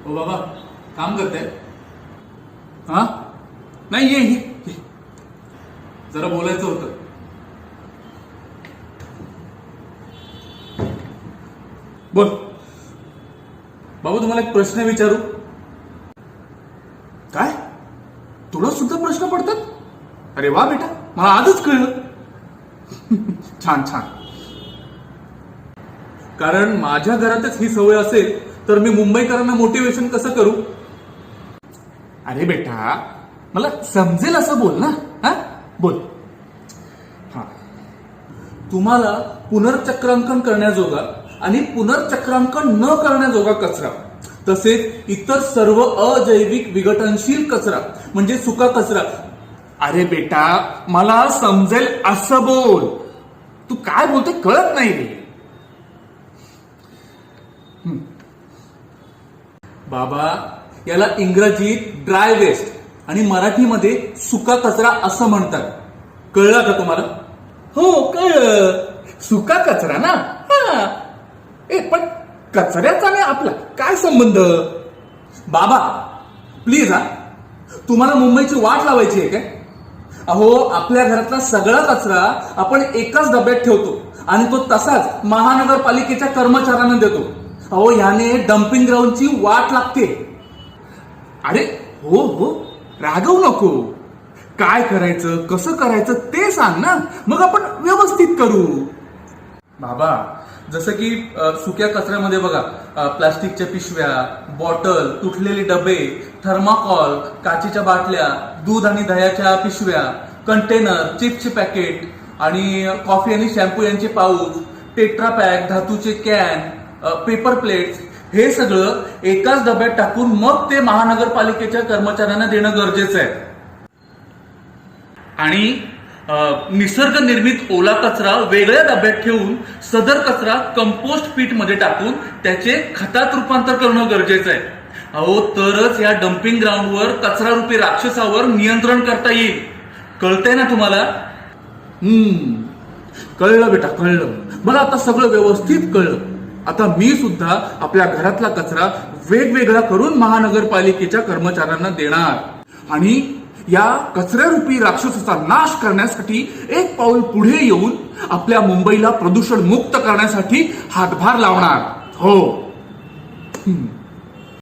ओ बाबा काम करते हा नाही ये जरा बोलायचं होतं. बोल बाबू, तुम्हाला एक प्रश्न विचारू. काय तुला सुद्धा प्रश्न पडतात? अरे वा बेटा, मला आजच कळलं. छान छान. कारण माझ्या घरातच ही सवय असेल तर मी मुंबईकरांना मोटिवेशन कसं करू? अरे बेटा, मला समजेल असं बोल ना. हा बोल. हा, तुम्हाला पुनर्चक्रांकन करण्याजोगा आणि पुनर्चक्रांकन न करण्याजोगा कचरा, तसेच इतर सर्व अजैविक विघटनशील कचरा म्हणजे सुका कचरा. अरे बेटा, मला समजेल असं बोल. तू काय बोलते कळत नाही रे. बाबा, याला इंग्रजीत ड्राय वेस्ट आणि मराठीमध्ये सुका कचरा असं म्हणतात. कळलं का तुम्हाला? हो कळलं. सुका कचरा ना. हा, पण कचऱ्याचा आणि आपला काय संबंध? बाबा प्लीज, हा तुम्हाला मुंबईची वाट लावायची आहे काय? अहो, आपल्या घरातला सगळा कचरा आपण एकाच डब्यात ठेवतो आणि तो तसाच महानगरपालिकेच्या कर्मचाऱ्यांना देतो. अहो, ह्याने डम्पिंग ग्राउंडची वाट लागते. अरे हो हो, रागवू नको. काय करायचं कसं करायचं ते सांग ना, मग आपण व्यवस्थित करू. बाबा, जसं की सुक्या कचऱ्यामध्ये बघा, प्लास्टिकच्या पिशव्या, बॉटल, तुटलेले डबे, थर्माकॉल, काचेच्या बाटल्या, दूध आणि दह्याच्या पिशव्या, कंटेनर, चिप्सचे पॅकेट आणि कॉफी आणि शॅम्पू यांचे पाऊच, टेट्रा पॅक, धातूचे कॅन, पेपर प्लेट्स, हे सगळं एकाच डब्यात टाकून मग ते महानगरपालिकेच्या कर्मचाऱ्यांना देणं गरजेचं आहे. आणि निसर्ग निर्मित ओला कचरा वेगळ्या डब्यात ठेवून सदर कचरा कंपोस्ट पीट मध्ये टाकून त्याचे खतात रूपांतर करणं गरजेचं आहे. अहो, तरच या डम्पिंग ग्राउंडवर कचरा रूपी राक्षसावर नियंत्रण करता येईल. कळतंय ना तुम्हाला? कळलं बेटा, कळलं. मला आता सगळं व्यवस्थित कळलं. आता मी सुद्धा आपल्या घरातला कचरा वेगवेगळा करून महानगरपालिकेच्या कर्मचाऱ्यांना देणार आणि या कचऱ्यारूपी राक्षसाचा नाश करण्यासाठी एक पाऊल पुढे येऊन आपल्या मुंबईला प्रदूषण मुक्त करण्यासाठी हातभार लावणार. हो.